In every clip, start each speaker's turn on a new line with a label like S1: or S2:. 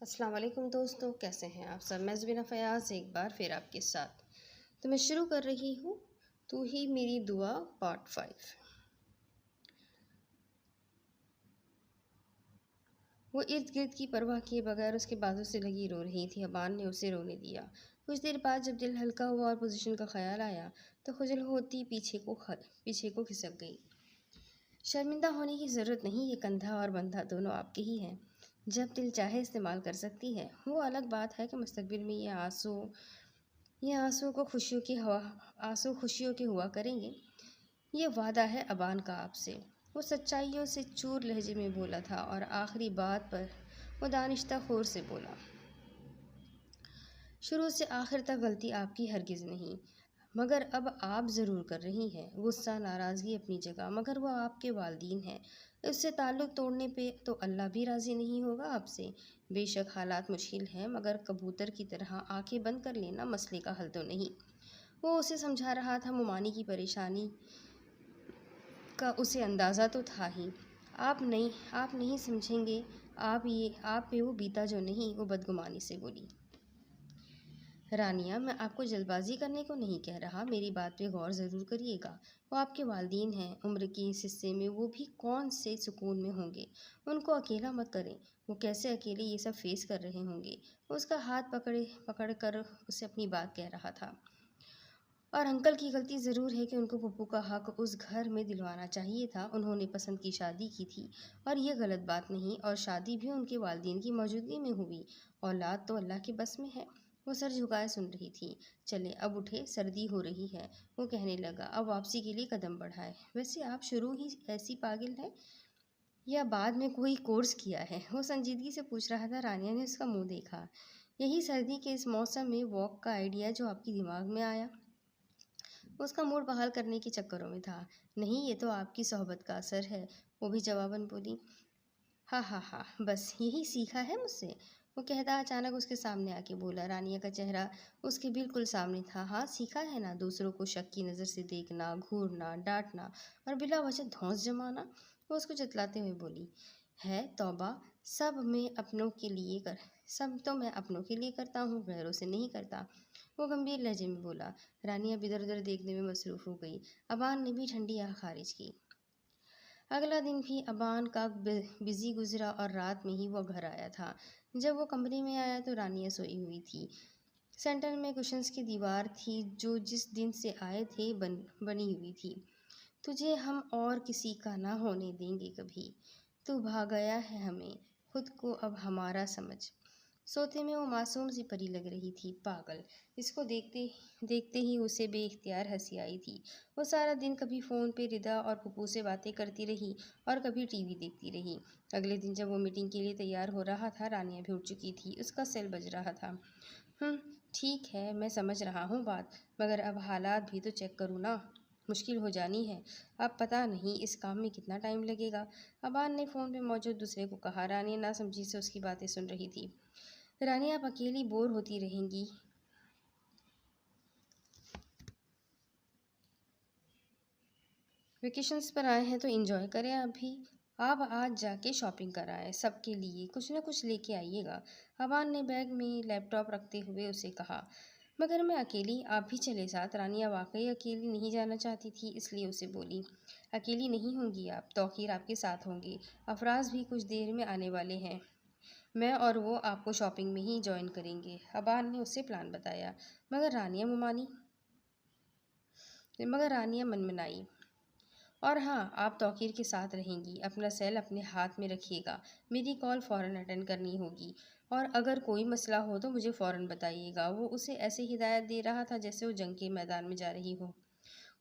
S1: अस्सलाम वालेकुम दोस्तों, कैसे हैं आप सब। मैं ज़बीना फ़याज़ एक बार फिर आपके साथ। तो मैं शुरू कर रही हूँ तू ही मेरी दुआ पार्ट 5। वो इर्द गिर्द की परवाह किए बगैर उसके बाजू से लगी रो रही थी। अबान ने उसे रोने दिया। कुछ देर बाद जब दिल हल्का हुआ और पोजीशन का ख्याल आया तो खुजल होती पीछे को खिसक गई। शर्मिंदा होने की ज़रूरत नहीं, ये कंधा और बंधा दोनों आपके ही हैं। जब दिल चाहे इस्तेमाल कर सकती है। वो अलग बात है कि मुस्तकबिल में ये आंसू खुशियों के हुआ करेंगे। ये वादा है अबान का आपसे। वो सच्चाइयों से चूर लहजे में बोला था और आखिरी बात पर वो दानिश्ता खोर से बोला, शुरू से आखिर तक गलती आपकी हरगिज़ नहीं, मगर अब आप ज़रूर कर रही हैं। गुस्सा नाराज़गी अपनी जगह, मगर वो आपके वालिदैन हैं। उससे ताल्लुक़ तोड़ने पे तो अल्लाह भी राज़ी नहीं होगा आपसे। बेशक हालात मुश्किल हैं, मगर कबूतर की तरह आंखें बंद कर लेना मसले का हल तो नहीं। वो उसे समझा रहा था। मुमानी की परेशानी का उसे अंदाज़ा तो था ही। आप नहीं समझेंगे। आप पे वो बीता जो नहीं। वो बदगुमानी से बोली, रानिया, मैं आपको जल्दबाजी करने को नहीं कह रहा, मेरी बात पे गौर ज़रूर करिएगा। वो आपके वालिदैन हैं। उम्र के इस हिस्से में वो भी कौन से सुकून में होंगे। उनको अकेला मत करें। वो कैसे अकेले ये सब फेस कर रहे होंगे। उसका हाथ पकड़ कर उसे अपनी बात कह रहा था। और अंकल की गलती ज़रूर है कि उनको पप्पू का हक उस घर में दिलवाना चाहिए था। उन्होंने पसंद की शादी की थी और ये गलत बात नहीं। और शादी भी उनके वालिदैन की मौजूदगी में हुई। औलाद तो अल्लाह के बस में है। वो सर झुकाए सुन रही थी। चले अब उठे, सर्दी हो रही है। वो कहने लगा, अब वापसी के लिए कदम बढ़ाए। वैसे आप शुरू ही ऐसी पागल है या बाद में कोई कोर्स किया है? वो संजीदगी से पूछ रहा था। रानिया ने उसका मुंह देखा। यही सर्दी के इस मौसम में वॉक का आइडिया जो आपके दिमाग में आया? उसका मूड बहाल करने के चक्करों में था। नहीं, ये तो आपकी सोहबत का असर है। वो भी जवाबन बोली, हाँ हाँ हाँ, बस यही सीखा है मुझसे। वो कहता अचानक उसके सामने आके बोला। रानिया का चेहरा उसके बिल्कुल सामने था। हाँ, सीखा है ना, दूसरों को शक की नज़र से देखना, घूरना, डांटना और बिला वजह धौंस जमाना। वो उसको जतलाते हुए बोली, है तौबा, सब तो मैं अपनों के लिए करता हूँ, गैरों से नहीं करता। वो गंभीर लहजे में बोला। रानिया इधर उधर देखने में मसरूफ़ हो गई। अबान ने भी ठंडी आह खारिज की। अगला दिन भी अबान का बिजी गुजरा और रात में ही वो घर आया था। जब वो कमरे में आया तो रानिया सोई हुई थी। सेंटर में कुशन्स की दीवार थी जो जिस दिन से आए थे बनी हुई थी। तुझे हम और किसी का ना होने देंगे कभी। तू भा गया है हमें, खुद को अब हमारा समझ। सोते में वो मासूम सी परी लग रही थी। पागल। इसको देखते देखते ही उसे बेइख्तियार हंसी आई थी। वो सारा दिन कभी फ़ोन पे रिदा और पप्पू से बातें करती रही और कभी टीवी देखती रही। अगले दिन जब वो मीटिंग के लिए तैयार हो रहा था, रानिया भी उठ चुकी थी। उसका सेल बज रहा था। ठीक है, मैं समझ रहा हूँ बात, मगर अब हालात भी तो चेक करूँ ना। मुश्किल हो जानी है। अब पता नहीं इस काम में कितना टाइम लगेगा। अबान ने फ़ोन पे मौजूद दूसरे को कहा। रानिया नासमझी से उसकी बातें सुन रही थी। रानी, आप अकेली बोर होती रहेंगी। वेकेशंस पर आए हैं तो एंजॉय करें। अभी आप आज जाके शॉपिंग कर आए, सबके लिए कुछ ना कुछ लेके आइएगा। अबान ने बैग में लैपटॉप रखते हुए उसे कहा। मगर मैं अकेली, आप भी चले साथ। रानिया वाकई अकेली नहीं जाना चाहती थी, इसलिए उसे बोली, अकेली नहीं होंगी आप, तौकीर आपके साथ होंगे। अफराज भी कुछ देर में आने वाले हैं। मैं और वो आपको शॉपिंग में ही ज्वाइन करेंगे। अबान ने उसे प्लान बताया। मगर रानिया मनमनाई। और हाँ, आप तौकीर के साथ रहेंगी। अपना सेल अपने हाथ में रखिएगा। मेरी कॉल फ़ौरन अटेंड करनी होगी और अगर कोई मसला हो तो मुझे फ़ौरन बताइएगा। वो उसे ऐसे हिदायत दे रहा था जैसे वो जंग के मैदान में जा रही हो।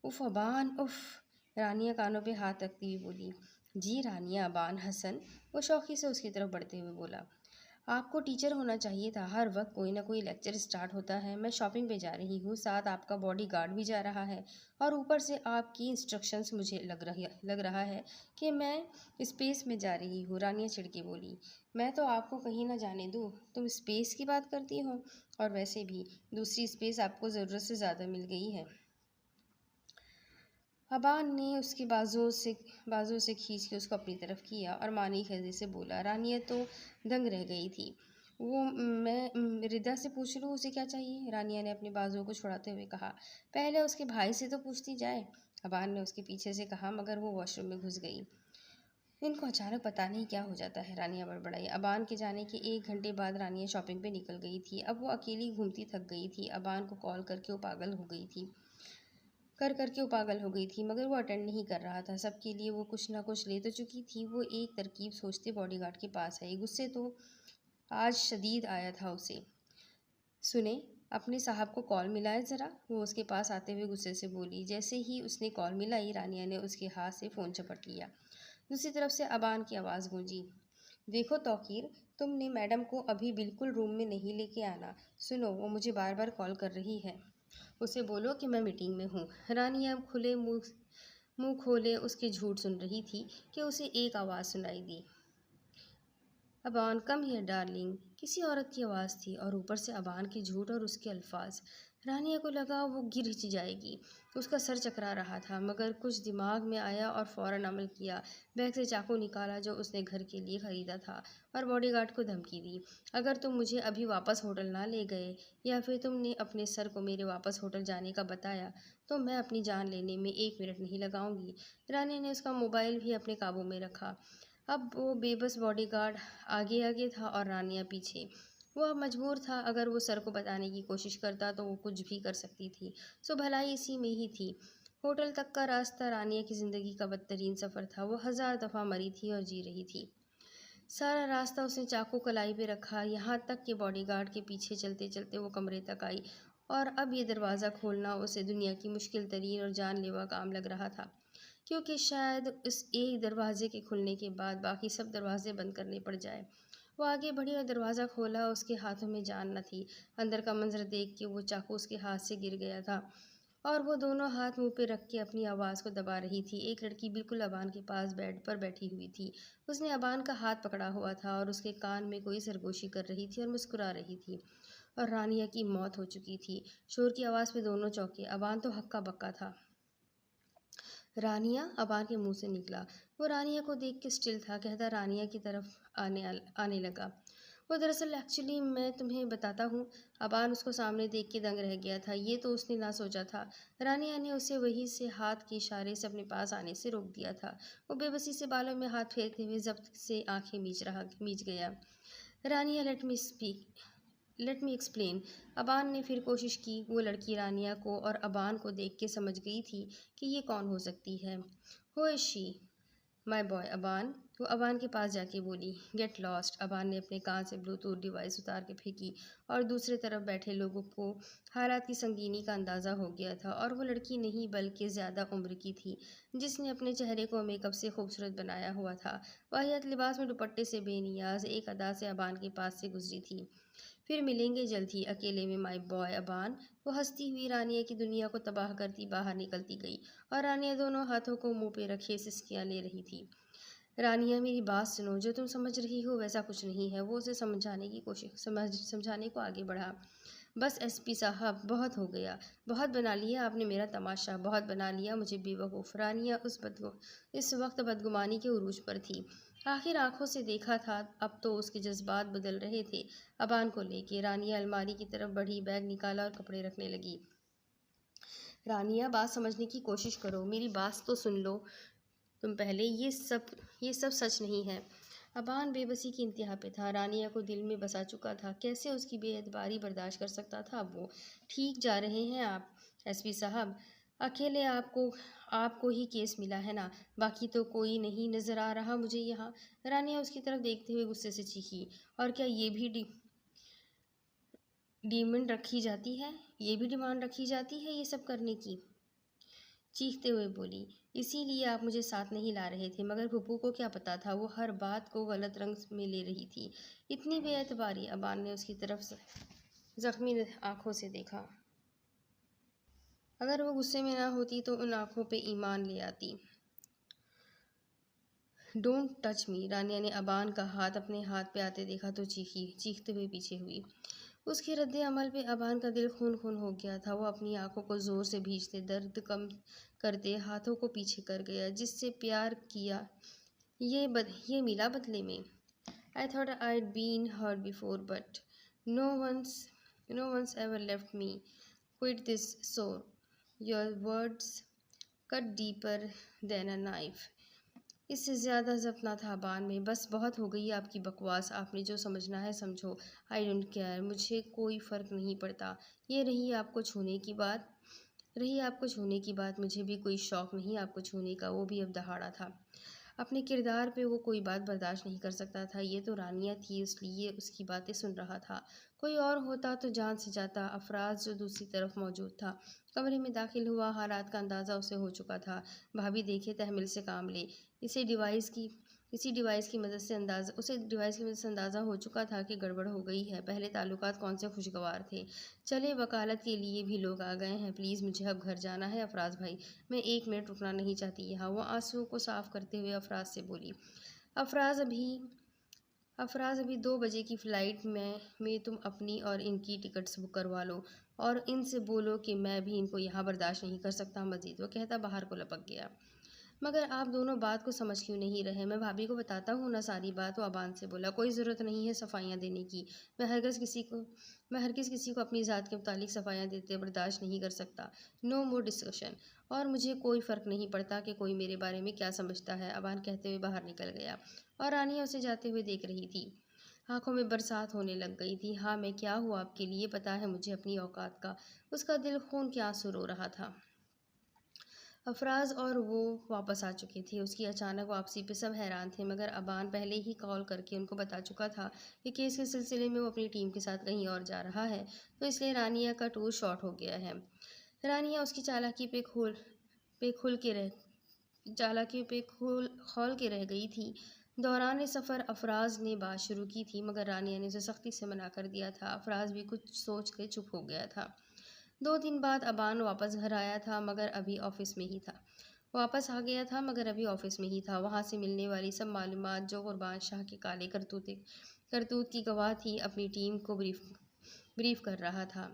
S1: उफ़ अबान, उफ़। रानिया कानों पे हाथ रखती हुई बोली। जी रानिया। अबान हसन वो शौक़ी से उसकी तरफ बढ़ते हुए बोला, आपको टीचर होना चाहिए था। हर वक्त कोई ना कोई लेक्चर स्टार्ट होता है। मैं शॉपिंग पे जा रही हूँ, साथ आपका बॉडी गार्ड भी जा रहा है और ऊपर से आपकी इंस्ट्रक्शंस मुझे लग रहा है कि मैं स्पेस में जा रही हूँ। रानिया चिढ़ के बोली, मैं तो आपको कहीं ना जाने दूँ, तुम स्पेस की बात करती हो। और वैसे भी दूसरी स्पेस आपको ज़रूरत से ज़्यादा मिल गई है। अबान ने उसके बाजू से खींच के उसको अपनी तरफ किया और मानी खजी से बोला। रानिया तो दंग रह गई थी। वो मैं रिदा से पूछ लूँ उसे क्या चाहिए? रानिया ने अपने बाजुओं को छुड़ाते हुए कहा। पहले उसके भाई से तो पूछती जाए, अबान ने उसके पीछे से कहा, मगर वो वॉशरूम में घुस गई। इनको अचानक पता नहीं क्या हो जाता है, रानिया बड़बड़ाई। अबान के जाने के 1 घंटे बाद रानिया शॉपिंग पे निकल गई थी। अब वो अकेली घूमती थक गई थी। अबान को कॉल करके वो पागल हो गई थी मगर वो अटेंड नहीं कर रहा था। सबके लिए वो कुछ ना कुछ ले तो चुकी थी। वो एक तरकीब सोचते बॉडीगार्ड के पास आई। गुस्से तो आज शदीद आया था उसे। सुने, अपने साहब को कॉल मिलाए ज़रा, वो उसके पास आते हुए गुस्से से बोली। जैसे ही उसने कॉल मिलाई, रानिया ने उसके हाथ से फ़ोन झपट लिया। दूसरी तरफ से अबान की आवाज़ गूंजी। देखो तौकीर, तुमने मैडम को अभी बिल्कुल रूम में नहीं लेके आना। सुनो, वो मुझे बार बार कॉल कर रही है। उसे बोलो कि मैं मीटिंग में हूँ। रानिया खुले मुंह खोले उसके झूठ सुन रही थी कि उसे एक आवाज़ सुनाई दी। Aban, come here darling. किसी औरत की आवाज़ थी और ऊपर से अबान के झूठ और उसके अल्फाज। रानिया को लगा वो गिर जाएगी। उसका सर चकरा रहा था, मगर कुछ दिमाग में आया और फ़ौरन अमल किया। बैग से चाकू निकाला जो उसने घर के लिए ख़रीदा था और बॉडीगार्ड को धमकी दी। अगर तुम मुझे अभी वापस होटल ना ले गए या फिर तुमने अपने सर को मेरे वापस होटल जाने का बताया तो मैं अपनी जान लेने में 1 मिनट नहीं लगाऊंगी। रानिया ने उसका मोबाइल भी अपने काबू में रखा। अब वो बेबस बॉडीगार्ड आगे आगे था और रानिया पीछे। वो अब मजबूर था। अगर वो सर को बताने की कोशिश करता तो वो कुछ भी कर सकती थी। सो भलाई इसी में ही थी। होटल तक का रास्ता रानिया की ज़िंदगी का बदतरीन सफ़र था। वो 1000 दफ़ा मरी थी और जी रही थी। सारा रास्ता उसने चाकू कलाई पे रखा, यहाँ तक कि बॉडीगार्ड के पीछे चलते चलते वो कमरे तक आई। और अब ये दरवाज़ा खोलना उसे दुनिया की मुश्किल तरीन और जानलेवा काम लग रहा था, क्योंकि शायद इस एक दरवाजे के खुलने के बाद बाकी सब दरवाजे बंद करने पड़ जाए। वो आगे बढ़ी और दरवाज़ा खोला। उसके हाथों में जान न थी। अंदर का मंजर देख के वो चाकू उसके हाथ से गिर गया था और वो दोनों हाथ मुंह पे रख के अपनी आवाज़ को दबा रही थी। एक लड़की बिल्कुल अबान के पास बेड पर बैठी हुई थी। उसने अबान का हाथ पकड़ा हुआ था और उसके कान में कोई सरगोशी कर रही थी और मुस्कुरा रही थी। और रानिया की मौत हो चुकी थी। शोर की आवाज़ पे दोनों चौंके। अबान तो हक्का बक्का था। रानिया, अबान के मुंह से निकला। वो रानिया को देख के स्टिल था। कहता रानिया की तरफ आने लगा। वो दरअसल एक्चुअली मैं तुम्हें बताता हूँ। अबान उसको सामने देख के दंग रह गया था। ये तो उसने ना सोचा था। रानिया ने उसे वहीं से हाथ के इशारे से अपने पास आने से रोक दिया था। वो बेबसी से बालों में हाथ फेरते हुए जब्त से आंखें मीच गया। रानिया, लेट मी एक्सप्लेन। अबान ने फिर कोशिश की। वो लड़की रानिया को और अबान को देख के समझ गई थी कि ये कौन हो सकती है। हो is she my boy Aban. वो अबान के पास जाके बोली। Get lost. अबान ने अपने कान से ब्लूटूथ डिवाइस उतार के फेंकी और दूसरी तरफ बैठे लोगों को हालात की संगीनी का अंदाज़ा हो गया था। और वो लड़की नहीं बल्कि ज़्यादा उम्र की थी, जिसने अपने चेहरे को मेकअप से खूबसूरत बनाया हुआ था। वाहियात लिबास में दुपट्टे से बेनियाज एक अदा से अबान के पास से गुजरी थी। फिर मिलेंगे जल्द ही अकेले में माय बॉय अबान। वो हंसती हुई रानिया की दुनिया को तबाह करती बाहर निकलती गई और रानिया दोनों हाथों को मुंह पे रखे सिसकियां ले रही थी। रानिया, मेरी बात सुनो। जो तुम समझ रही हो वैसा कुछ नहीं है। वो उसे समझाने को आगे बढ़ा। बस एसपी साहब, बहुत हो गया। बहुत बना लिया आपने मेरा तमाशा। बहुत बना लिया मुझे बेवकूफ़। रानिया इस वक्त बदगुमानी के उरूज पर थी। आखिर आंखों से देखा था। अब तो उसके जज्बात बदल रहे थे। अबान को लेके रानिया अलमारी की तरफ बढ़ी, बैग निकाला और कपड़े रखने लगी। रानिया, बात समझने की कोशिश करो। मेरी बात तो सुन लो तुम पहले। ये सब सच नहीं है। अबान बेबसी की इंतहा पे था। रानिया को दिल में बसा चुका था। कैसे उसकी बेएतबारी बर्दाश्त कर सकता था वो। ठीक जा रहे हैं आप एसपी साहब? अकेले आपको ही केस मिला है ना? बाकी तो कोई नहीं नज़र आ रहा मुझे यहाँ। रानिया उसकी तरफ देखते हुए गुस्से से चीखी। और क्या ये भी डिमांड रखी जाती है? ये भी डिमांड रखी जाती है ये सब करने की? चीखते हुए बोली। इसीलिए आप मुझे साथ नहीं ला रहे थे। मगर फूफू को क्या पता था? वो हर बात को गलत रंग में ले रही थी। इतनी बेएतबारी। अबान ने उसकी तरफ जख्मी आंखों से देखा। अगर वो गुस्से में ना होती तो उन आंखों पे ईमान ले आती। Don't touch me. रानिया ने अबान का हाथ अपने हाथ पे आते देखा तो चीखते हुए पीछे हुई। उसके रद्दे अमल पे अबान का दिल खून खून हो गया था। वो अपनी आंखों को जोर से भींचते, दर्द कम करते हाथों को पीछे कर गया। जिससे प्यार किया ये मिला बदले में। I thought I'd been hurt before, but no one's no one's ever left me quite this sore. Your words cut deeper than a knife. इससे ज़्यादा जपना था बान में। बस बहुत हो गई आपकी बकवास, आपने जो समझना है समझो। आई डोंट केयर, मुझे कोई फ़र्क नहीं पड़ता। ये रही आपको छूने की बात, मुझे भी कोई शौक़ नहीं आपको छूने का, वो भी अब दहाड़ा था। अपने किरदार पे वो कोई बात बर्दाश्त नहीं कर सकता था। ये तो रानिया थी, इसलिए उसकी बातें सुन रहा था। कोई और होता तो जान से जाता। अफराज जो दूसरी तरफ मौजूद था कमरे में दाखिल हुआ। हालात का अंदाज़ा उसे हो चुका था। भाभी देखे, तहमिल से काम ले। इसे डिवाइस की इसी डिवाइस की मदद से अंदाज़ा उसे डिवाइस की मदद से अंदाज़ा हो चुका था कि गड़बड़ हो गई है। पहले ताल्लुकात कौन से खुशगवार थे। चले, वकालत के लिए भी लोग आ गए हैं। प्लीज़ मुझे अब घर जाना है अफराज भाई, मैं 1 मिनट रुकना नहीं चाहती यहाँ। वो आंसुओं को साफ करते हुए अफराज से बोली। अफराज अभी अफराज अभी 2 बजे की फ़्लाइट में तुम अपनी और इनकी टिकट्स बुक करवा लो और इनसे बोलो कि मैं भी इनको यहाँ बर्दाश्त नहीं कर सकता मज़ीद। वो कहता बाहर को लपक गया। मगर आप दोनों बात को समझ क्यों नहीं रहे? मैं भाभी को बताता हूँ ना सारी बात। वो अबान से बोला। कोई ज़रूरत नहीं है सफाइयाँ देने की। मैं हरगिज़ किसी को अपनी ज़ात के मुतालिक सफाइयाँ देते बर्दाश्त नहीं कर सकता। No more discussion. और मुझे कोई फ़र्क नहीं पड़ता कि कोई मेरे बारे में क्या समझता है, अबान कहते हुए बाहर निकल गया और रानिया उसे जाते हुए देख रही थी। आंखों में बरसात होने लग गई थी। हाँ, मैं क्या हूँ आपके लिए, पता है मुझे अपनी औकात का। उसका दिल खून के आंसू रो रहा था। अफराज और वो वापस आ चुके थे। उसकी अचानक वापसी पे सब हैरान थे, मगर अबान पहले ही कॉल करके उनको बता चुका था कि केस के सिलसिले में वो अपनी टीम के साथ कहीं और जा रहा है, तो इसलिए रानिया का टूर शॉर्ट हो गया है। रानिया उसकी चालाकी पे खुल के रह चालाकी पे खुल खौल के रह गई थी। दौरान सफ़र अफराज ने बात शुरू की थी, मगर रानिया ने उसे सख्ती से मना कर दिया था। अफराज भी कुछ सोच के चुप हो गया था। 2 दिन बाद अबान वापस घर आया था, मगर अभी ऑफिस में ही था। वापस आ गया था मगर अभी ऑफिस में ही था। वहाँ से मिलने वाली सब मालूमात जो कुर्बान शाह के काले करतूत की गवाह थी, अपनी टीम को ब्रीफ कर रहा था।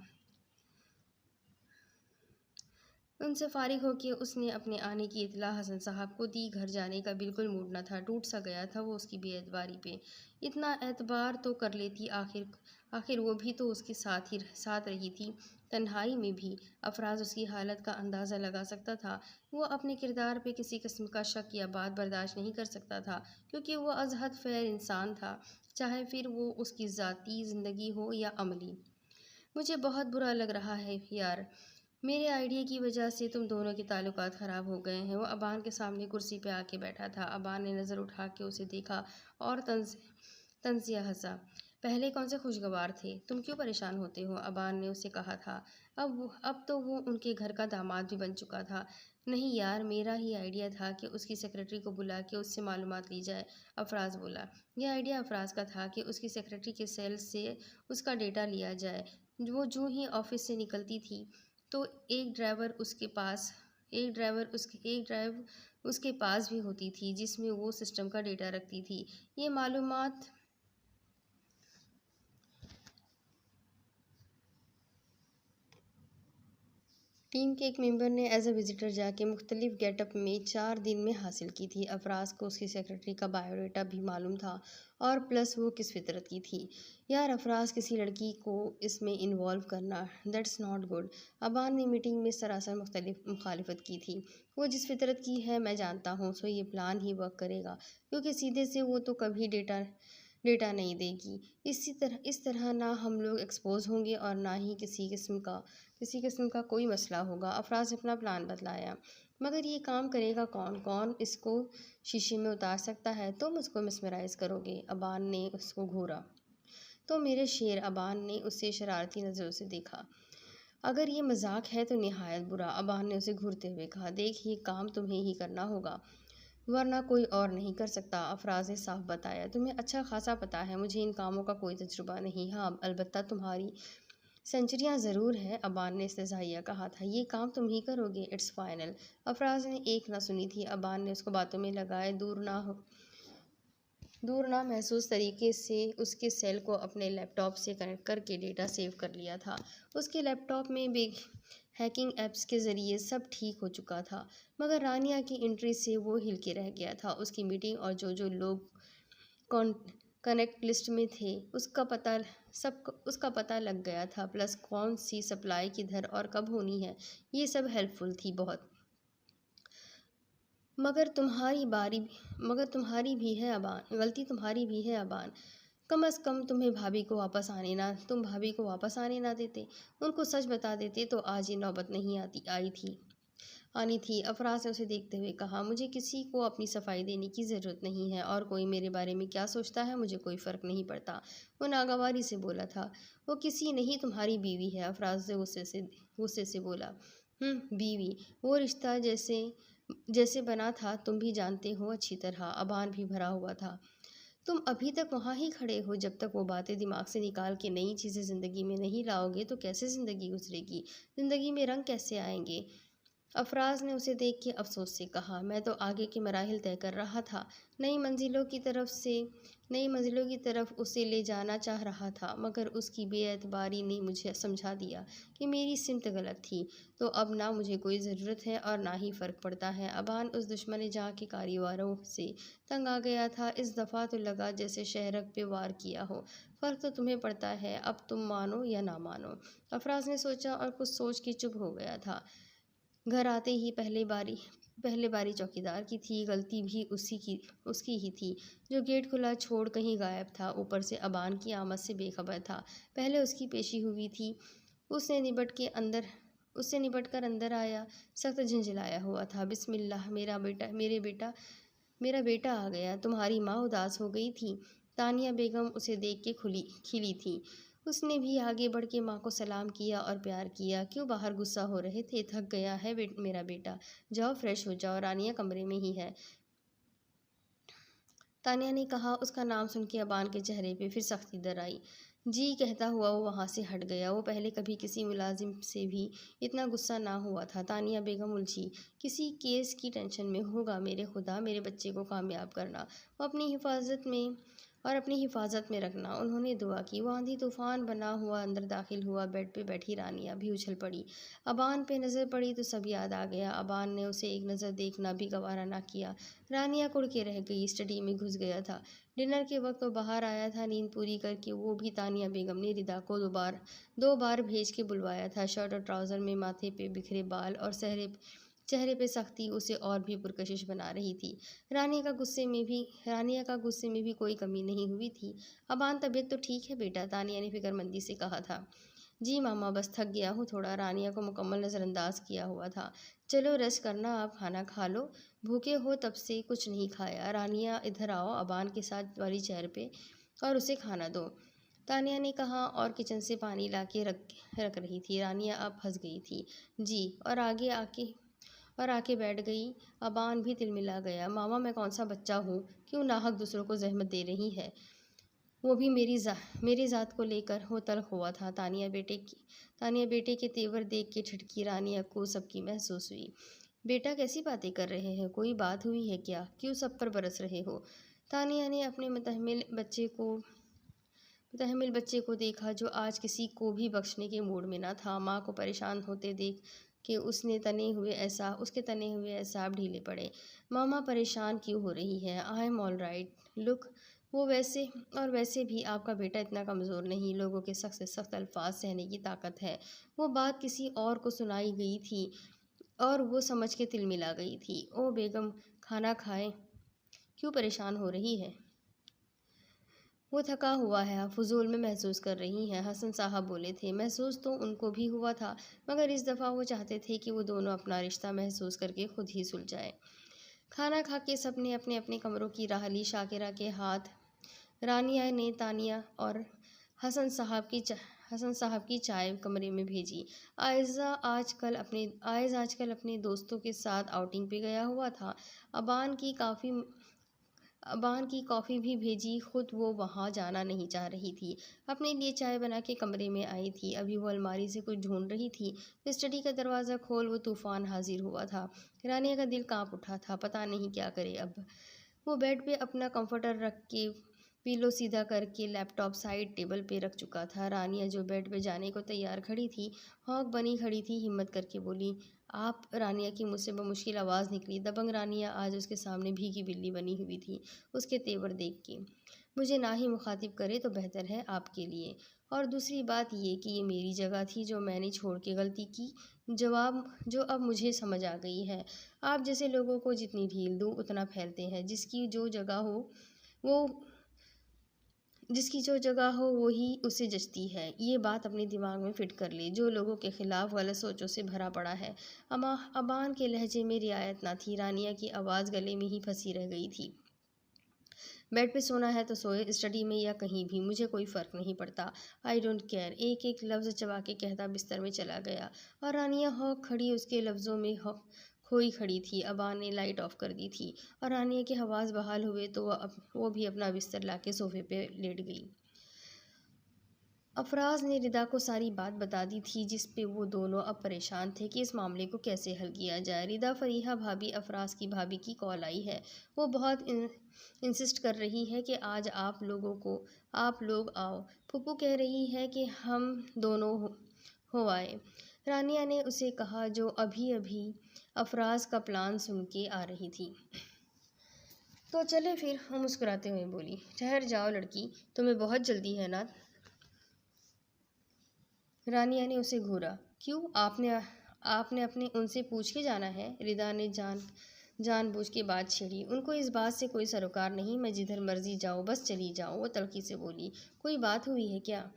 S1: उनसे फारिग होकर उसने अपने आने की इत्तला हसन साहब को दी। घर जाने का बिल्कुल मूड न था, टूट सा गया था वो उसकी बेएतबारी पे। इतना एतबार तो कर लेती, आखिर वो भी तो उसके साथ रही थी, तन्हाई में भी। अफराज उसकी हालत का अंदाज़ा लगा सकता था। वो अपने किरदार पे किसी किस्म का शक या बात बर्दाश्त नहीं कर सकता था, क्योंकि वो अज़हद फ़ैर इंसान था, चाहे फिर वो उसकी ज़ाती ज़िंदगी हो या अमली। मुझे बहुत बुरा लग रहा है यार, मेरे आइडिया की वजह से तुम दोनों के ताल्लुकात ख़राब हो गए हैं। वो अबान के सामने कुर्सी पे आके बैठा था। अबान ने नज़र उठा के उसे देखा और तंजिया हंसा। पहले कौन से खुशगवार थे, तुम क्यों परेशान होते हो? अबान ने उसे कहा था। अब तो वो उनके घर का दामाद भी बन चुका था। नहीं यार, मेरा ही आइडिया था कि उसकी सेक्रेटरी को बुला के उससे मालूमात ली जाए, अफराज बोला। यह आइडिया अफराज का था कि उसकी सेक्रेटरी के सेल से उसका डेटा लिया जाए। वो जो ही ऑफिस से निकलती थी तो एक ड्राइव उसके पास भी होती थी, जिसमें वो सिस्टम का डेटा रखती थी। ये मालूमात टीम के एक मेंबर ने एज अ विजिटर जाके मुख्तलिफ गेटअप में 4 दिन में हासिल की थी। अफराज को उसकी सेक्रेटरी का बायोडाटा भी मालूम था, और प्लस वो किस फितरत की थी। यार अफराज, किसी लड़की को इसमें इन्वॉल्व करना, दैट्स नॉट गुड। अबान ने मीटिंग में सरासर मुखालिफत की थी। वो जिस फितरत की है मैं जानता हूँ, सो ये प्लान ही वर्क करेगा, क्योंकि सीधे से वो तो कभी डेटा नहीं देगी। इस तरह ना हम लोग एक्सपोज होंगे और ना ही किसी किस्म का कोई मसला होगा। अफराज ने अपना प्लान बतलाया। मगर ये काम करेगा कौन? कौन इसको शीशे में उतार सकता है? तुम उसको मिसमराइज़ करोगे, अबान ने उसको घूरा। तो मेरे शेर, अबान ने उसे शरारती नज़रों से देखा। अगर ये मजाक है तो निहायत बुरा, अबान ने उसे घूरते हुए कहा। देख, ये काम तुम्हें ही करना होगा, वरना कोई और नहीं कर सकता, अफराज ने साफ बताया। तुम्हें अच्छा खासा पता है मुझे इन कामों का कोई तजुर्बा नहीं। हाँ, अलबत्ता तुम्हारी सेंचुरियाँ ज़रूर है, अबान ने इस्तेज़ाहिया कहा था। ये काम तुम ही करोगे, इट्स फाइनल। अफराज ने एक ना सुनी थी। अबान ने उसको बातों में लगाए दूर ना महसूस तरीके से उसके सेल को अपने लैपटॉप से कनेक्ट करके डेटा सेव कर लिया था। उसके लैपटॉप में भी हैकिंग ऐप्स के ज़रिए सब ठीक हो चुका था, मगर रानिया की एंट्री से वो हिल के रह गया था। उसकी मीटिंग और जो लोग कनेक्ट लिस्ट में थे उसका पता लग गया था, प्लस कौन सी सप्लाई किधर और कब होनी है, ये सब हेल्पफुल थी बहुत। मगर तुम्हारी भी है अबान, गलती तुम्हारी भी है अबान। कम अज़ कम तुम भाभी को वापस आने ना देते, उनको सच बता देते तो आज ये नौबत नहीं आनी थी। अफराज ने उसे देखते हुए कहा, मुझे किसी को अपनी सफाई देने की ज़रूरत नहीं है, और कोई मेरे बारे में क्या सोचता है मुझे कोई फ़र्क नहीं पड़ता। वो नागवारी से बोला था। वो किसी नहीं, तुम्हारी बीवी है, अफराज ने गुस्से से बोला। बीवी? वो रिश्ता जैसे जैसे बना था तुम भी जानते हो अच्छी तरह, अबान भी भरा हुआ था। तुम अभी तक वहाँ ही खड़े हो, जब तक वो बातें दिमाग से निकाल के नई चीज़ें ज़िंदगी में नहीं लाओगे तो कैसे ज़िंदगी गुजरेगी, ज़िंदगी में रंग कैसे आएंगे। अफराज ने उसे देख के अफसोस से कहा, मैं तो आगे के मराहिल तय कर रहा था, नई मंजिलों की तरफ उसे ले जाना चाह रहा था, मगर उसकी बेएतबारी ने मुझे समझा दिया कि मेरी सिमत गलत थी। तो अब ना मुझे कोई ज़रूरत है और ना ही फ़र्क पड़ता है। अबान उस दुश्मन जहाँ के कारीवारों से तंग आ गया था। इस दफ़ा तो लगा जैसे शहरक पे वार किया हो। फ़र्क तो तुम्हें पड़ता है, अब तुम मानो या ना मानो। अफराज ने सोचा और कुछ सोच के चुप हो गया था। घर आते ही पहले बारी चौकीदार की थी, गलती भी उसकी ही थी, जो गेट खुला छोड़ कहीं गायब था। ऊपर से अबान की आमद से बेखबर था। पहले उसकी पेशी हुई थी, उससे निपट कर अंदर आया, सख्त झंझलाया हुआ था। बिस्मिल्लाह, मेरा बेटा आ गया। तुम्हारी माँ उदास हो गई थी। तानिया बेगम उसे देख के खिली थी। उसने भी आगे बढ़ के माँ को सलाम किया और प्यार किया। क्यों बाहर गुस्सा हो रहे थे? थक गया है मेरा बेटा, जाओ फ्रेश हो जाओ, रानिया कमरे में ही है, तानिया ने कहा। उसका नाम सुन के अबान के चेहरे पे फिर सख्ती दर आई। जी कहता हुआ वो वहाँ से हट गया। वो पहले कभी किसी मुलाजिम से भी इतना गुस्सा ना हुआ था। तानिया बेगम उलझी, किसी केस की टेंशन में होगा। मेरे खुदा, मेरे बच्चे को कामयाब करना, वो अपनी हिफाजत में रखना। उन्होंने दुआ की। वो आंधी तूफान बना हुआ अंदर दाखिल हुआ। बेड पे बैठी रानिया भी उछल पड़ी। अबान पे नज़र पड़ी तो सब याद आ गया। अबान ने उसे एक नज़र देखना भी गवारा ना किया। रानिया कुड़ के रह गई, स्टडी में घुस गया था। डिनर के वक्त वो बाहर आया था नींद पूरी करके। वो भी तानिया बेगम ने रिदा को दो बार भेज के बुलवाया था। शर्ट और ट्राउज़र में माथे पे बिखरे बाल और चेहरे पे सख्ती उसे और भी पुरकशिश बना रही थी। रानिया का गुस्से में भी कोई कमी नहीं हुई थी। अबान, तबीयत तो ठीक है बेटा? तानिया ने फिक्रमंदी से कहा था। जी मामा, बस थक गया हूँ थोड़ा। रानिया को मुकम्मल नज़रअंदाज किया हुआ था। चलो रेस्ट करना, आप खाना खा लो, भूखे हो तब से कुछ नहीं खाया। रानिया इधर आओ, अबान के साथ वाली चेयर पे, और उसे खाना दो, तानिया ने कहा और किचन से पानी लाके रख रही थी। रानिया अब फंस गई थी। जी, और आके बैठ गई। अबान भी तिलमिला गया। मामा, मैं कौन सा बच्चा हूँ, क्यों नाहक दूसरों को जहमत दे रही है? वो भी मेरी ज़ात को लेकर। वो तल्ख हुआ था। तानिया बेटे के तेवर देख के ठिठकी। रानिया को सबकी महसूस हुई। बेटा, कैसी बातें कर रहे हैं? कोई बात हुई है क्या? क्यों सब पर बरस रहे हो? तानिया ने अपने मुतहमिल बच्चे को देखा, जो आज किसी को भी बख्शने के मूड में न था। माँ को परेशान होते देख कि उसके तने हुए एसाब ढीले पड़े। मामा, परेशान क्यों हो रही है? I am all right, look. वैसे भी आपका बेटा इतना कमज़ोर नहीं। लोगों के सख्त से सख्त अल्फाज सहने की ताकत है। वो बात किसी और को सुनाई गई थी और वो समझ के तिलमिला गई थी। ओ बेगम, खाना खाएं, क्यों परेशान हो रही है? वो थका हुआ है, आप फजूल में महसूस कर रही हैं, हसन साहब बोले थे। महसूस तो उनको भी हुआ था, मगर इस दफ़ा वो चाहते थे कि वो दोनों अपना रिश्ता महसूस करके खुद ही सुलझाए। खाना खा के सब ने अपने अपने कमरों की राह ली। शाकिरा के हाथ रानिया ने तानिया और हसन साहब की चाय कमरे में भेजी। आयज़ आजकल अपने दोस्तों के साथ आउटिंग पे गया हुआ था। अबान की कॉफ़ी भी भेजी। खुद वो वहाँ जाना नहीं चाह रही थी। अपने लिए चाय बना के कमरे में आई थी। अभी वो अलमारी से कुछ ढूंढ रही थी तो स्टडी का दरवाज़ा खोल वो तूफ़ान हाजिर हुआ था। रानिया का दिल कांप उठा था, पता नहीं क्या करे अब। वो बेड पे अपना कंफर्टर रख के पीलो सीधा करके लैपटॉप साइड टेबल पे रख चुका था। रानिया, जो बेड पे जाने को तैयार खड़ी थी, हौक बनी खड़ी थी, हिम्मत करके बोली, आप? रानिया की मुझसे बमुश्किल आवाज़ निकली। दबंग रानिया आज उसके सामने भीगी बिल्ली बनी हुई थी, उसके तेवर देख के। मुझे ना ही मुखातिब करे तो बेहतर है आपके लिए। और दूसरी बात ये कि ये मेरी जगह थी जो मैंने छोड़ के गलती की, जवाब जो अब मुझे समझ आ गई है। आप जैसे लोगों को जितनी ढील दूँ उतना फैलते हैं। वो जिसकी जो जगह हो वही उसे जचती है। ये बात अपने दिमाग में फिट कर ले, जो लोगों के खिलाफ गलत सोचों से भरा पड़ा है। अबान के लहजे में रियायत ना थी। रानिया की आवाज़ गले में ही फंसी रह गई थी। बेड पे सोना है तो सोए, स्टडी में या कहीं भी, मुझे कोई फ़र्क नहीं पड़ता। I don't care. एक एक लफ्ज़ चबा के कहता बिस्तर में चला गया। और रानिया हौक खड़ी उसके लफ्ज़ों में खोई खड़ी थी। अबान ने लाइट ऑफ कर दी थी और रानिया के हवास बहाल हुए तो वो भी अपना बिस्तर लाके सोफे पे लेट गई। अफराज ने रिदा को सारी बात बता दी थी, जिस पे वो दोनों अब परेशान थे कि इस मामले को कैसे हल किया जाए। रिदा फरीहा भाभी अफराज की भाभी की कॉल आई है। वो बहुत इंसिस्ट कर रही है कि आज आप लोग आओ। फूफू कह रही है कि हम दोनों हो आए। रानिया ने उसे कहा, जो अभी अभी अफराज का प्लान सुन के आ रही थी। तो चले फिर, हम मुस्कुराते हुए बोली। ठहर जाओ लड़की, तुम्हें बहुत जल्दी है ना? रानिया ने उसे घूरा। क्यों? आपने अपने उनसे पूछ के जाना है? रिदा ने जानबूझ के बात छेड़ी। उनको इस बात से कोई सरोकार नहीं, मैं जिधर मर्जी जाऊँ, बस चली जाऊँ, वो तल्खी से बोली। कोई बात हुई है क्या?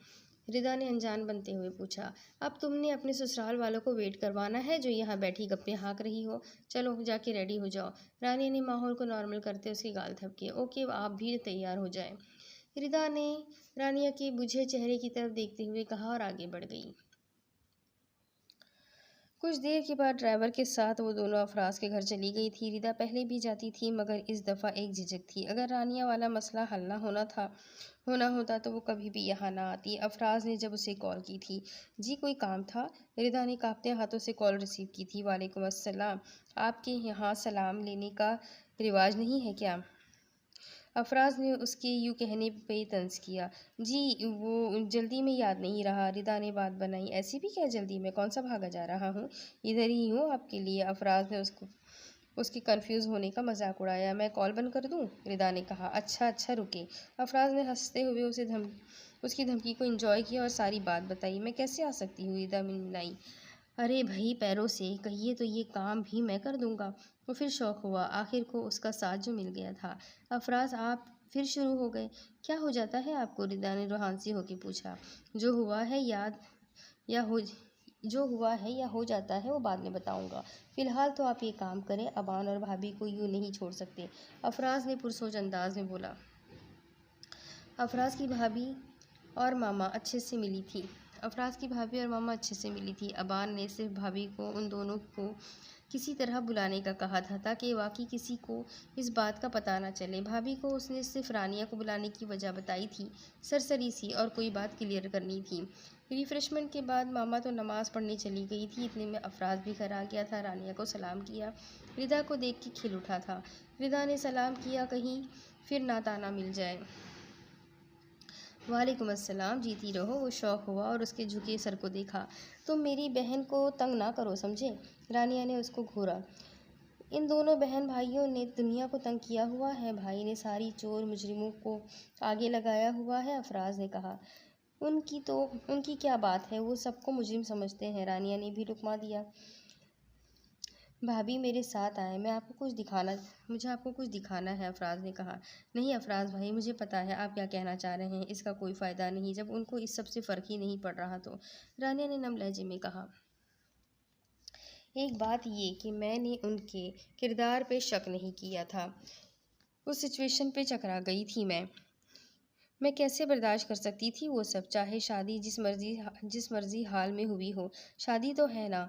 S1: रिदा ने अनजान बनते हुए पूछा। अब तुमने अपने ससुराल वालों को वेट करवाना है जो यहाँ बैठी गप्पे हाँक रही हो? चलो जाके रेडी हो जाओ। रानिया ने माहौल को नॉर्मल करते उसके गाल थपके। ओके, आप भी तैयार हो जाए। रिदा ने रानिया के बुझे चेहरे की तरफ देखते हुए कहा और आगे बढ़ गई। कुछ देर के बाद ड्राइवर के साथ वो दोनों अफराज के घर चली गई थी। रिदा पहले भी जाती थी, मगर इस दफ़ा एक झिझक थी। अगर रानिया वाला मसला हल ना होना होता तो वो कभी भी यहाँ ना आती। अफराज ने जब उसे कॉल की थी। जी, कोई काम था? रिदा ने कांपते हाथों से कॉल रिसीव की थी। वालेकुम अस्सलाम। आपके यहाँ सलाम लेने का रिवाज नहीं है क्या? अफराज ने उसके यूँ कहने पे तंज किया। जी, वो जल्दी में याद नहीं रहा। रिदा ने बात बनाई। ऐसी भी क्या जल्दी में? कौन सा भागा जा रहा हूँ? इधर ही हूँ आपके लिए। अफराज ने उसके कंफ्यूज होने का मजाक उड़ाया। मैं कॉल बंद कर दूँ? रिदा ने कहा। अच्छा रुके। अफराज ने हंसते हुए उसकी धमकी को एंजॉय किया और सारी बात बताई। मैं कैसे आ सकती हूँ? रिदा मिलाई। अरे भाई, पैरों से कहिए तो ये काम भी मैं कर दूंगा। वो फिर शौक हुआ। आखिर को उसका साथ जो मिल गया था। अफराज, आप फिर शुरू हो गए? क्या हो जाता है आपको? रिदा ने रूहानसी होकर पूछा। जो हुआ है या हो जाता है वो बाद में बताऊंगा। फिलहाल तो आप ये काम करें। अबान और भाभी को यूं नहीं छोड़ सकते, अफराज ने पुरसोच अंदाज में बोला। अफराज की भाभी और मामा अच्छे से मिली थी। अबान ने सिर्फ भाभी को उन दोनों को किसी तरह बुलाने का कहा था, ताकि वाकई किसी को इस बात का पता न चले। भाभी को उसने सिर्फ रानिया को बुलाने की वजह बताई थी, सरसरी सी, और कोई बात क्लियर करनी थी। रिफ्रेशमेंट के बाद मामा तो नमाज़ पढ़ने चली गई थी। इतने में अफराज भी घर आ गया था। रानिया को सलाम किया। रिदा को देख के खिल उठा था। रिदा ने सलाम किया, कहीं फिर ना ताना मिल जाए। वालेकुम अस्सलाम, जीती रहो। वो शौक हुआ और उसके झुके सर को देखा। तुम मेरी बहन को तंग ना करो, समझे? रानिया ने उसको घूरा। इन दोनों बहन भाइयों ने दुनिया को तंग किया हुआ है। भाई ने सारी चोर मुजरिमों को आगे लगाया हुआ है, अफराज ने कहा। उनकी क्या बात है? वो सबको मुजरिम समझते हैं। रानिया ने भी रुकमा दिया। भाभी मेरे साथ आए, मुझे आपको कुछ दिखाना है, अफराज ने कहा। नहीं अफराज भाई, मुझे पता है आप क्या कहना चाह रहे हैं। इसका कोई फ़ायदा नहीं जब उनको इस सब से फ़र्क ही नहीं पड़ रहा तो, रानिया ने नम लहजे में कहा। एक बात ये कि मैंने उनके किरदार पे शक नहीं किया था, उस सिचुएशन पे चकरा गई थी मैं कैसे बर्दाश्त कर सकती थी वो सब, चाहे शादी जिस मर्जी हाल में हुई हो। शादी तो है ना,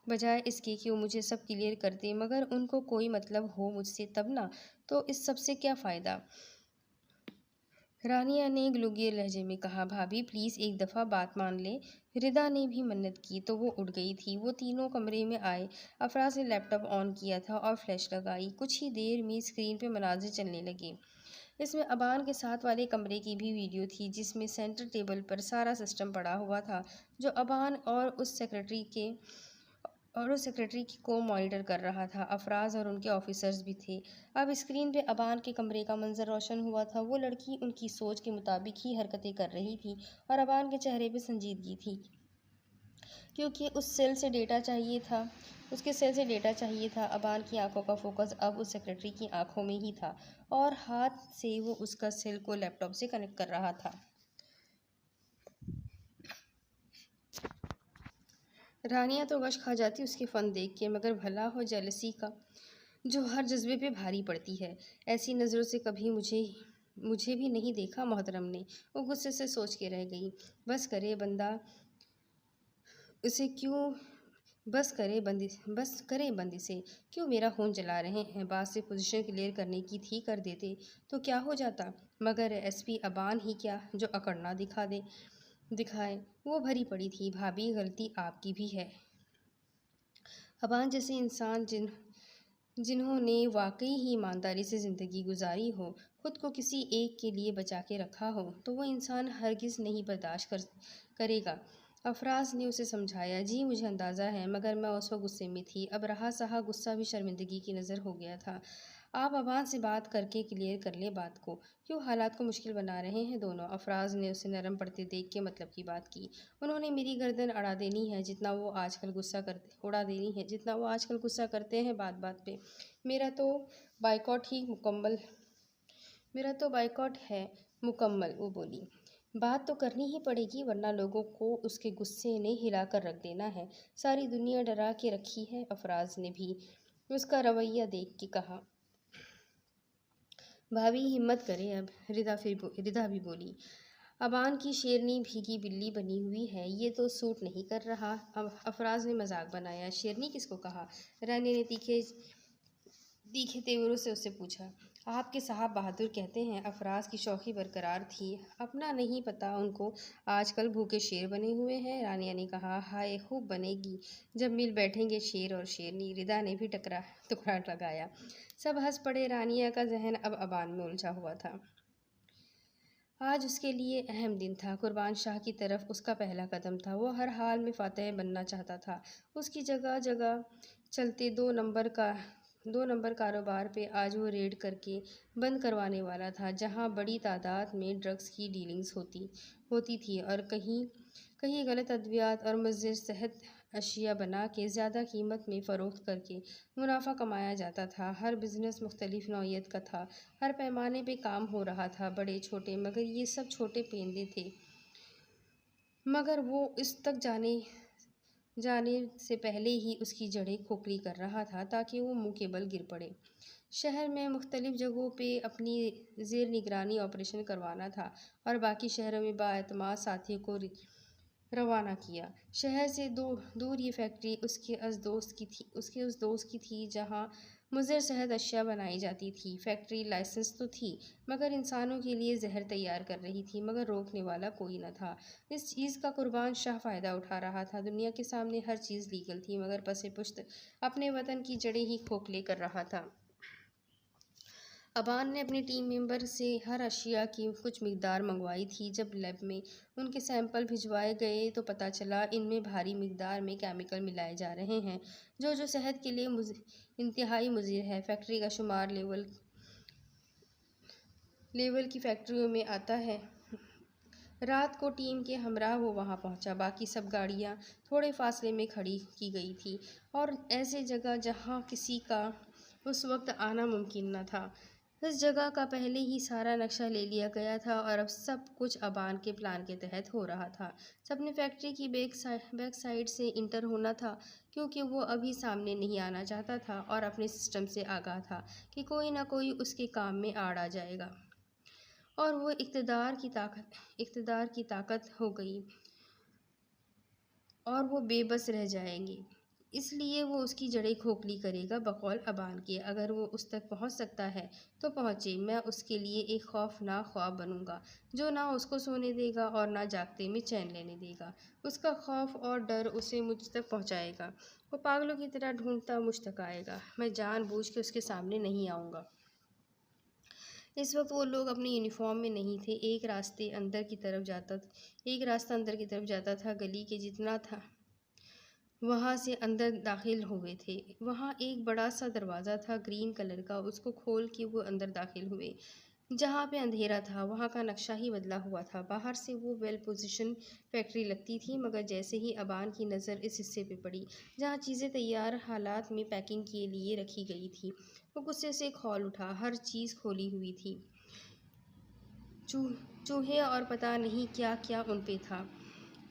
S1: बजाय इसके कि वो मुझे सब क्लियर कर दे। मगर उनको कोई मतलब हो मुझसे तब ना, तो इस सब से क्या फ़ायदा? रानिया ने ग्लूगियर लहजे में कहा। भाभी प्लीज़ एक दफ़ा बात मान ले। रिदा ने भी मन्नत की तो वो उठ गई थी। वो तीनों कमरे में आए। अफराज ने लैपटॉप ऑन किया था और फ्लैश लगाई। कुछ ही देर में स्क्रीन पे मनाजिर चलने लगे। इसमें अबान के साथ वाले कमरे की भी वीडियो थी, जिसमें सेंटर टेबल पर सारा सिस्टम पड़ा हुआ था जो अबान और उस सेक्रेटरी के और वो सेक्रेटरी को मॉनिटर कर रहा था। अफराज और उनके ऑफिसर्स भी थे। अब स्क्रीन पे अबान के कमरे का मंजर रोशन हुआ था। वो लड़की उनकी सोच के मुताबिक ही हरकतें कर रही थी और अबान के चेहरे पे संजीदगी थी, क्योंकि उसके सेल से डेटा चाहिए था। अबान की आंखों का फोकस अब उस सेक्रेटरी की आंखों में ही था और हाथ से वो उसका सेल को लैपटॉप से कनेक्ट कर रहा था। रानिया तो गश खा जाती उसके फ़न देख के, मगर भला हो जेलसी का जो हर जज्बे पे भारी पड़ती है। ऐसी नज़रों से कभी मुझे भी नहीं देखा मोहतरम ने। वो गुस्से से सोच के रह गई। बस करे बंदा उसे क्यों बस करें बंदी से क्यों मेरा खून जला रहे हैं। बात से पोजीशन क्लियर करने की थी, कर देते तो क्या हो जाता, मगर एसपी अबान ही क्या जो अकड़ना दिखाए। वो भरी पड़ी थी। भाभी गलती आपकी भी है। अबान जैसे इंसान जिन्होंने वाकई ही ईमानदारी से ज़िंदगी गुजारी हो, खुद को किसी एक के लिए बचा के रखा हो, तो वो इंसान हरगिज़ नहीं बर्दाश्त करेगा। अफराज ने उसे समझाया। जी मुझे अंदाज़ा है, मगर मैं उस वक्त गुस्से में थी। अब रहा सहा गुस्सा भी शर्मिंदगी की नज़र हो गया था। आप अबान से बात करके क्लियर कर ले बात को। क्यों हालात को मुश्किल बना रहे हैं दोनों। अफराज ने उसे नरम पड़ते देख के मतलब की बात की। उन्होंने मेरी गर्दन उड़ा देनी है जितना वो आजकल गुस्सा करते हैं बात बात पे। मेरा तो बाइकॉट है मुकम्मल, वो बोली। बात तो करनी ही पड़ेगी, वरना लोगों को उसके गुस्से ने हिला कर रख देना है। सारी दुनिया डरा के रखी है। अफराज ने भी उसका रवैया देख के कहा। भाभी हिम्मत करे अब। रिदा भी बोली। अबान की शेरनी भीगी बिल्ली बनी हुई है, ये तो सूट नहीं कर रहा। अब अफराज ने मजाक बनाया। शेरनी किसको कहा। रानी ने तीखे तीखे तेवरों से उससे पूछा। आपके साहब बहादुर कहते हैं। अफराज की शौकी बरकरार थी। अपना नहीं पता उनको, आजकल भूखे शेर बने हुए हैं। रानिया ने कहा। हाय खूब बनेगी जब मिल बैठेंगे शेर और शेरनी। रिदा ने भी टुकड़ा लगाया। सब हंस पड़े। रानिया का जहन अब अबान में उलझा हुआ था। आज उसके लिए अहम दिन था। कुर्बान शाह की तरफ उसका पहला कदम था। वो हर हाल में फातह बनना चाहता था। उसकी जगह जगह चलते दो नंबर कारोबार पे आज वो रेड करके बंद करवाने वाला था, जहां बड़ी तादाद में ड्रग्स की डीलिंग्स होती थी और कहीं कहीं गलत अद्वियात और मुज़र सेहत अशिया बना के ज़्यादा कीमत में फ़रोख्त करके मुनाफा कमाया जाता था। हर बिज़नेस मुख्तलिफ नौइयत का था, हर पैमाने पे काम हो रहा था, बड़े छोटे, मगर ये सब छोटे पेंदे थे। मगर वो इस तक जाने से पहले ही उसकी जड़ें खोखली कर रहा था, ताकि वो मुंह के बल गिर पड़े। शहर में मुख्तलिफ जगहों पे अपनी ज़ेर निगरानी ऑपरेशन करवाना था और बाकी शहरों में बाएतमाद साथियों को रवाना किया। शहर से दूर ये फैक्ट्री उसके उस दोस्त की थी जहाँ मुज़र सेहत अशिया बनाई जाती थी। फैक्ट्री लाइसेंस तो थी, मगर इंसानों के लिए जहर तैयार कर रही थी, मगर रोकने वाला कोई न था। इस चीज़ का कुर्बान शाह फ़ायदा उठा रहा था। दुनिया के सामने हर चीज़ लीगल थी, मगर पसे पुश्त अपने वतन की जड़ें ही खोखले कर रहा था। अबान ने अपने टीम मेंबर से हर अशिया की कुछ मिकदार मंगवाई थी। जब लैब में उनके सैंपल भिजवाए गए तो पता चला इनमें भारी मिकदार में केमिकल मिलाए जा रहे हैं, जो सेहत के लिए इंतहाई मुज़िर है। फैक्ट्री का शुमार लेवल की फैक्ट्रियों में आता है। रात को टीम के हमराह वो वहाँ पहुँचा। बाकी सब गाड़ियाँ थोड़े फासले में खड़ी की गई थी और ऐसे जगह जहाँ किसी का उस वक्त आना मुमकिन न था। इस जगह का पहले ही सारा नक्शा ले लिया गया था और अब सब कुछ अबान के प्लान के तहत हो रहा था। सबने फैक्ट्री की बैक साइड से इंटर होना था, क्योंकि वो अभी सामने नहीं आना चाहता था और अपने सिस्टम से आगाह था कि कोई ना कोई उसके काम में आड़ आ जाएगा और वो इक़्तिदार की ताकत हो गई और वो बेबस रह जाएंगे। इसलिए वो उसकी जड़ें खोखली करेगा। बकौल अबान के, अगर वो उस तक पहुंच सकता है तो पहुंचे। मैं उसके लिए एक खौफनाक ख्वाब बनूंगा जो ना उसको सोने देगा और ना जागते में चैन लेने देगा। उसका खौफ और डर उसे मुझ तक पहुंचाएगा। वो पागलों की तरह ढूंढता मुझ तक आएगा। मैं जानबूझ के उसके सामने नहीं आऊँगा। इस वक्त वो लोग अपनी यूनिफॉर्म में नहीं थे। एक रास्ता अंदर की तरफ जाता था, गली के जितना था वहाँ से अंदर दाखिल हुए थे। वहाँ एक बड़ा सा दरवाज़ा था ग्रीन कलर का, उसको खोल के वो अंदर दाखिल हुए। जहाँ पे अंधेरा था वहाँ का नक्शा ही बदला हुआ था। बाहर से वो वेल पोजीशन फैक्ट्री लगती थी, मगर जैसे ही अबान की नज़र इस हिस्से पे पड़ी जहाँ चीज़ें तैयार हालात में पैकिंग के लिए रखी गई थी, वो गुस्से से खौल उठा। हर चीज़ खोली हुई थी, चूह चूहे और पता नहीं क्या क्या उन पे था।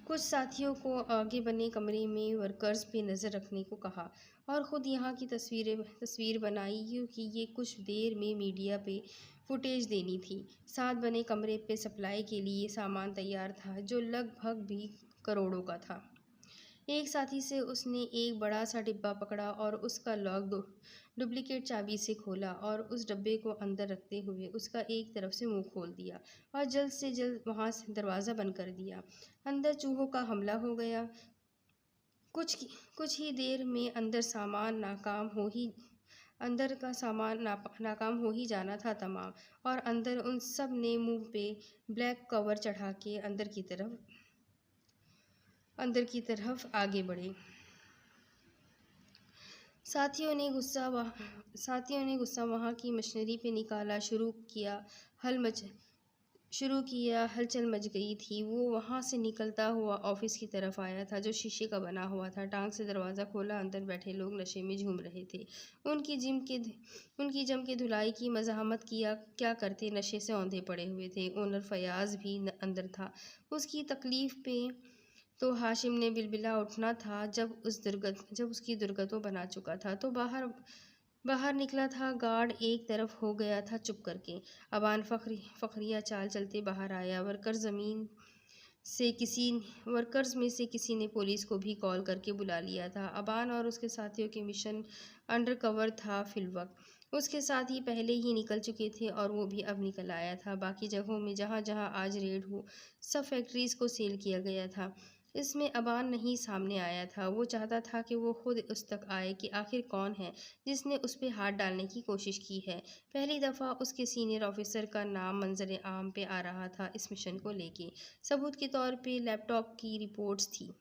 S1: कुछ साथियों को आगे बने कमरे में वर्कर्स पे नज़र रखने को कहा और ख़ुद यहाँ की तस्वीर बनाई, क्योंकि ये कुछ देर में मीडिया पे फुटेज देनी थी। साथ बने कमरे पे सप्लाई के लिए सामान तैयार था, जो लगभग भी करोड़ों का था। एक साथी से उसने एक बड़ा सा डिब्बा पकड़ा और उसका लॉक डुप्लीकेट चाबी से खोला और उस डब्बे को अंदर रखते हुए उसका एक तरफ से मुंह खोल दिया और जल्द से जल्द वहां से दरवाज़ा बंद कर दिया। अंदर चूहों का हमला हो गया। कुछ कुछ ही देर में अंदर का सामान नाकाम हो ही जाना था तमाम। और अंदर उन सब ने मुंह पे ब्लैक कवर चढ़ा के अंदर की तरफ आगे बढ़े। साथियों ने गुस्सा वहाँ की मशीनरी पे निकाला शुरू किया। हलचल मच गई थी। वो वहाँ से निकलता हुआ ऑफिस की तरफ आया था, जो शीशे का बना हुआ था। टांग से दरवाज़ा खोला। अंदर बैठे लोग नशे में झूम रहे थे। उनकी जम के धुलाई की मज़ाहमत किया क्या करते, नशे से औंधे पड़े हुए थे। ओनर फयाज भी अंदर था। उसकी तकलीफ पे तो हाशिम ने बिलबिला उठना था। जब उसकी दुर्गतों बना चुका था तो बाहर निकला था। गार्ड एक तरफ हो गया था चुप करके। अबान फखरिया चाल चलते बाहर आया। वर्कर्स में से किसी ने पुलिस को भी कॉल करके बुला लिया था। अबान और उसके साथियों के मिशन अंडरकवर था फिलवक्त। उसके साथ ही पहले ही निकल चुके थे और वो भी अब निकल आया था। बाकी जगहों में जहाँ जहाँ आज रेड हो, सब फैक्ट्रीज को सील किया गया था। इसमें अबान नहीं सामने आया था। वो चाहता था कि वो खुद उस तक आए कि आखिर कौन है जिसने उस पर हाथ डालने की कोशिश की है। पहली दफ़ा उसके सीनियर ऑफिसर का नाम मंजर आम पे आ रहा था इस मिशन को लेके। सबूत के तौर पे लैपटॉप की रिपोर्ट्स थी।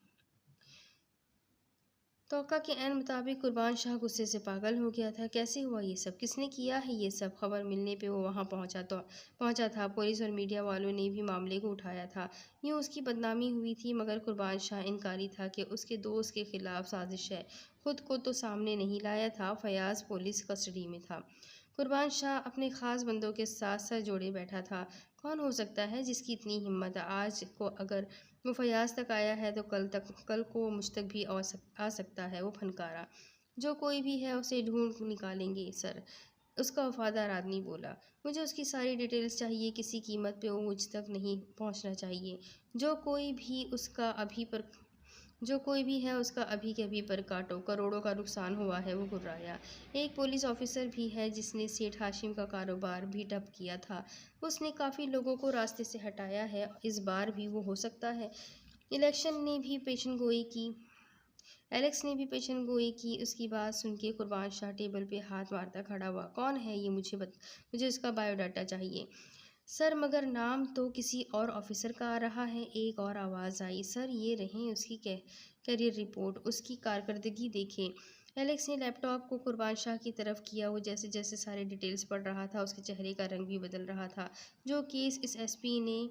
S1: तौका के ऐन मुताबिक कुर्बान शाह गुस्से से पागल हो गया था। कैसे हुआ ये सब? किसने किया है ये सब? खबर मिलने पे वो वहाँ पहुँचा था। पुलिस और मीडिया वालों ने भी मामले को उठाया था। यूँ उसकी बदनामी हुई थी, मगर कुर्बान शाह इनकारी था कि उसके दोस्त के खिलाफ साजिश है। खुद को तो सामने नहीं लाया था। फयाज पुलिस कस्टडी में था। कुर्बान शाह अपने ख़ास बंदों के साथ सर जोड़े बैठा था। कौन हो सकता है जिसकी इतनी हिम्मत? आज को अगर वो फयाज तक आया है तो कल को मुझ तक भी आ सकता है। वो फनकारा। जो कोई भी है उसे ढूंढ निकालेंगे सर, उसका वफादार आदमी बोला। मुझे उसकी सारी डिटेल्स चाहिए। किसी कीमत पे वो मुझ तक नहीं पहुंचना चाहिए। जो कोई भी है उसका अभी के अभी पर काटो। करोड़ों का नुकसान हुआ है। वो घुर्राया। एक पुलिस ऑफिसर भी है जिसने सेठ हाशिम का कारोबार भी ठप किया था। उसने काफ़ी लोगों को रास्ते से हटाया है। इस बार भी वो हो सकता है। एलेक्स ने भी पेशन गोई की। उसकी बात सुन के कुर्बान शाह टेबल पे हाथ मारता खड़ा हुआ। कौन है ये? मुझे उसका बायोडाटा चाहिए सर। मगर नाम तो किसी और ऑफिसर का आ रहा है। एक और आवाज़ आई। सर ये रहे उसकी करियर रिपोर्ट, उसकी कारकर्दगी देखें। एलेक्स ने लैपटॉप को कुर्बान शाह की तरफ किया। वो जैसे जैसे सारे डिटेल्स पढ़ रहा था उसके चेहरे का रंग भी बदल रहा था। जो केस इस एसपी ने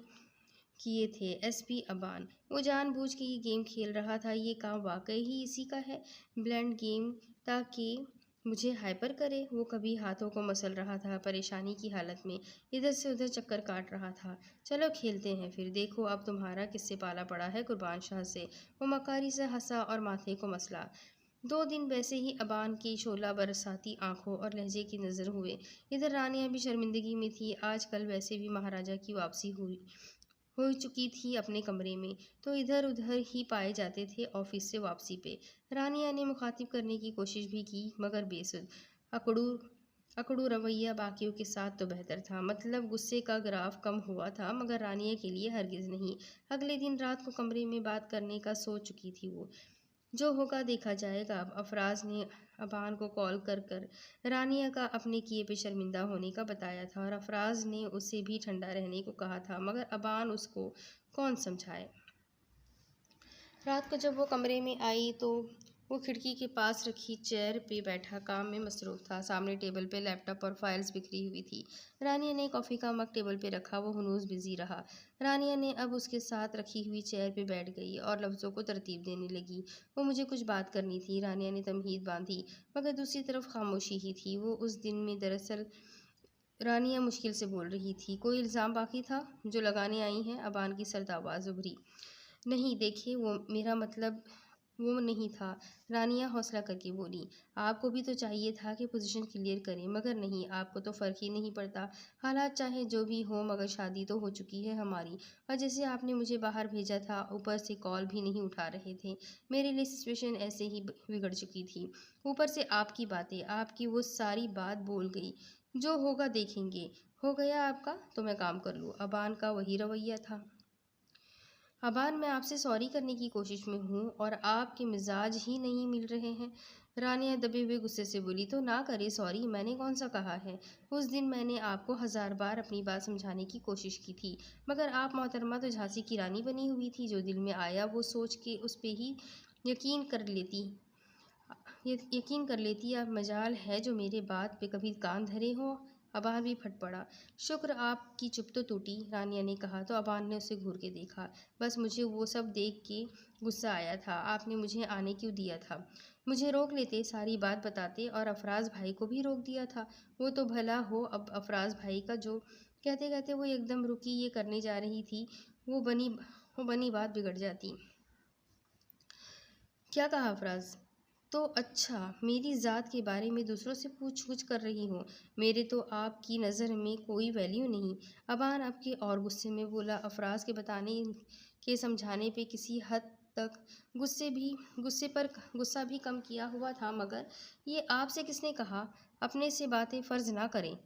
S1: किए थे, एसपी अबान, वो जानबूझ के ये गेम खेल रहा था। ये काम वाकई ही इसी का है, ब्लेंड गेम, ताकि मुझे हाइपर करे। वो कभी हाथों को मसल रहा था, परेशानी की हालत में इधर से उधर चक्कर काट रहा था। चलो खेलते हैं फिर, देखो अब तुम्हारा किससे पाला पड़ा है। कुर्बान शाह से वो मकारी से हंसा और माथे को मसला। 2 दिन वैसे ही अबान की शोला बरसाती आंखों और लहजे की नज़र हुए। इधर रानिया भी शर्मिंदगी में थी। आजकल वैसे भी महाराजा की वापसी हो चुकी थी अपने कमरे में, तो इधर उधर ही पाए जाते थे ऑफिस से वापसी पे। रानिया ने मुखातिब करने की कोशिश भी की, मगर बेसुध। अकड़ू अकड़ू रवैया बाकियों के साथ तो बेहतर था। मतलब गुस्से का ग्राफ कम हुआ था, मगर रानिया के लिए हरगिज नहीं। अगले दिन रात को कमरे में बात करने का सोच चुकी थी वो। जो होगा देखा जाएगा। अब अफराज ने अबान को कॉल कर रानिया का अपने किए पे शर्मिंदा होने का बताया था, और अफराज ने उसे भी ठंडा रहने को कहा था, मगर अबान उसको कौन समझाए। रात को जब वो कमरे में आई तो वो खिड़की के पास रखी चेयर पे बैठा काम में मसरूफ था। सामने टेबल पे लैपटॉप और फाइल्स बिखरी हुई थी। रानिया ने कॉफ़ी का मग टेबल पे रखा, वो हनूस बिजी रहा। रानिया ने अब उसके साथ रखी हुई चेयर पे बैठ गई और लफ्ज़ों को तरतीब देने लगी। वो मुझे कुछ बात करनी थी, रानिया ने तमहीद बांधी, मगर दूसरी तरफ खामोशी ही थी। वो उस दिन में दरअसल रानिया मुश्किल से बोल रही थी। कोई इल्ज़ाम बाकी था जो लगाने आई हैं? अबान की सर्द आवाज़ उभरी। नहीं, देखिए, वो मेरा मतलब वो नहीं था। रानिया हौसला करके बोली। आपको भी तो चाहिए था कि पोजीशन क्लियर करें, मगर नहीं, आपको तो फ़र्क ही नहीं पड़ता। हालात चाहे जो भी हो, मगर शादी तो हो चुकी है हमारी। और जैसे आपने मुझे बाहर भेजा था, ऊपर से कॉल भी नहीं उठा रहे थे। मेरे लिए सिचुएशन ऐसे ही बिगड़ चुकी थी। ऊपर से आपकी बातें, आपकी वो सारी बात बोल गई। जो होगा देखेंगे। हो गया आपका तो मैं काम कर लूँ। अबान का वही रवैया था। अबान, मैं आपसे सॉरी करने की कोशिश में हूँ और आपके मिजाज ही नहीं मिल रहे हैं। रानिया दबे हुए गुस्से से बोली। तो ना करे सॉरी, मैंने कौन सा कहा है। उस दिन मैंने आपको 1000 बार अपनी बात समझाने की कोशिश की थी, मगर आप मोहतरमा तो झांसी की रानी बनी हुई थी। जो दिल में आया वो सोच के उस पे ही यकीन कर लेती। यकीन कर लेती। अब मजाल है जो मेरे बात पे कभी कान धरे हो। अबान भी फट पड़ा। शुक्र आपकी चुप तो टूटी, रानिया ने कहा तो अबान ने उसे घूर के देखा। बस मुझे वो सब देख के गुस्सा आया था। आपने मुझे आने क्यों दिया था? मुझे रोक लेते, सारी बात बताते, और अफराज भाई को भी रोक दिया था। वो तो भला हो, अब अफराज भाई का जो कहते कहते वो एकदम रुकी, ये करने जा रही थी, वो बनी बात बिगड़ जाती। क्या कहा अफराज? तो अच्छा, मेरी ज़ात के बारे में दूसरों से पूछ-पूछ कर रही हो। मेरे तो आपकी नज़र में कोई वैल्यू नहीं। अबान अब के और गुस्से में बोला। अफराज के बताने के समझाने पे किसी हद तक गुस्सा भी कम किया हुआ था, मगर ये आपसे किसने कहा? अपने से बातें फ़र्ज ना करें।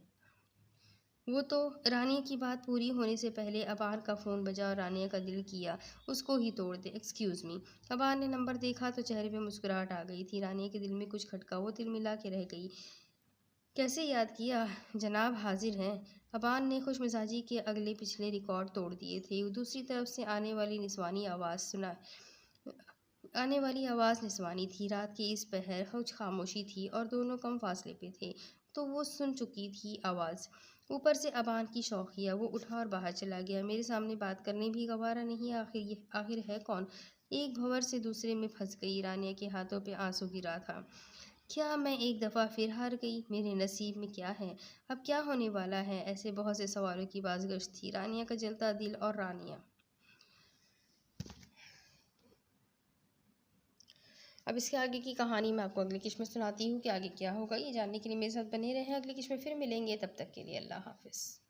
S1: वो तो रानिया की बात पूरी होने से पहले अबान का फ़ोन बजा और रानिया का दिल किया उसको ही तोड़ दे। Excuse me. अबान ने नंबर देखा तो चेहरे पे मुस्कुराहट आ गई थी। रानिया के दिल में कुछ खटका, वो तिल मिला के रह गई। कैसे याद किया? जनाब हाजिर हैं। अबान ने खुश मिजाजी के अगले पिछले रिकॉर्ड तोड़ दिए थे। दूसरी तरफ से आने वाली आवाज़ निस्वानी थी। रात की इस पहर कुछ खामोशी थी और दोनों कम फासले पे थे, तो वो सुन चुकी थी आवाज़। ऊपर से अबान की शौकिया, वो उठा और बाहर चला गया। मेरे सामने बात करने भी गवारा नहीं। आखिर है कौन? एक भंवर से दूसरे में फंस गई। रानिया के हाथों पे आंसू गिरा था। क्या मैं एक दफ़ा फिर हार गई? मेरे नसीब में क्या है? अब क्या होने वाला है? ऐसे बहुत से सवालों की बाज़गश्त थी। रानिया का जलता दिल और रानिया। अब इसके आगे की कहानी मैं आपको अगली किस्त में सुनाती हूँ कि आगे क्या होगा। ये जानने के लिए मेरे साथ बने रहें। अगली किस्त में फिर मिलेंगे, तब तक के लिए अल्लाह हाफ़िज़।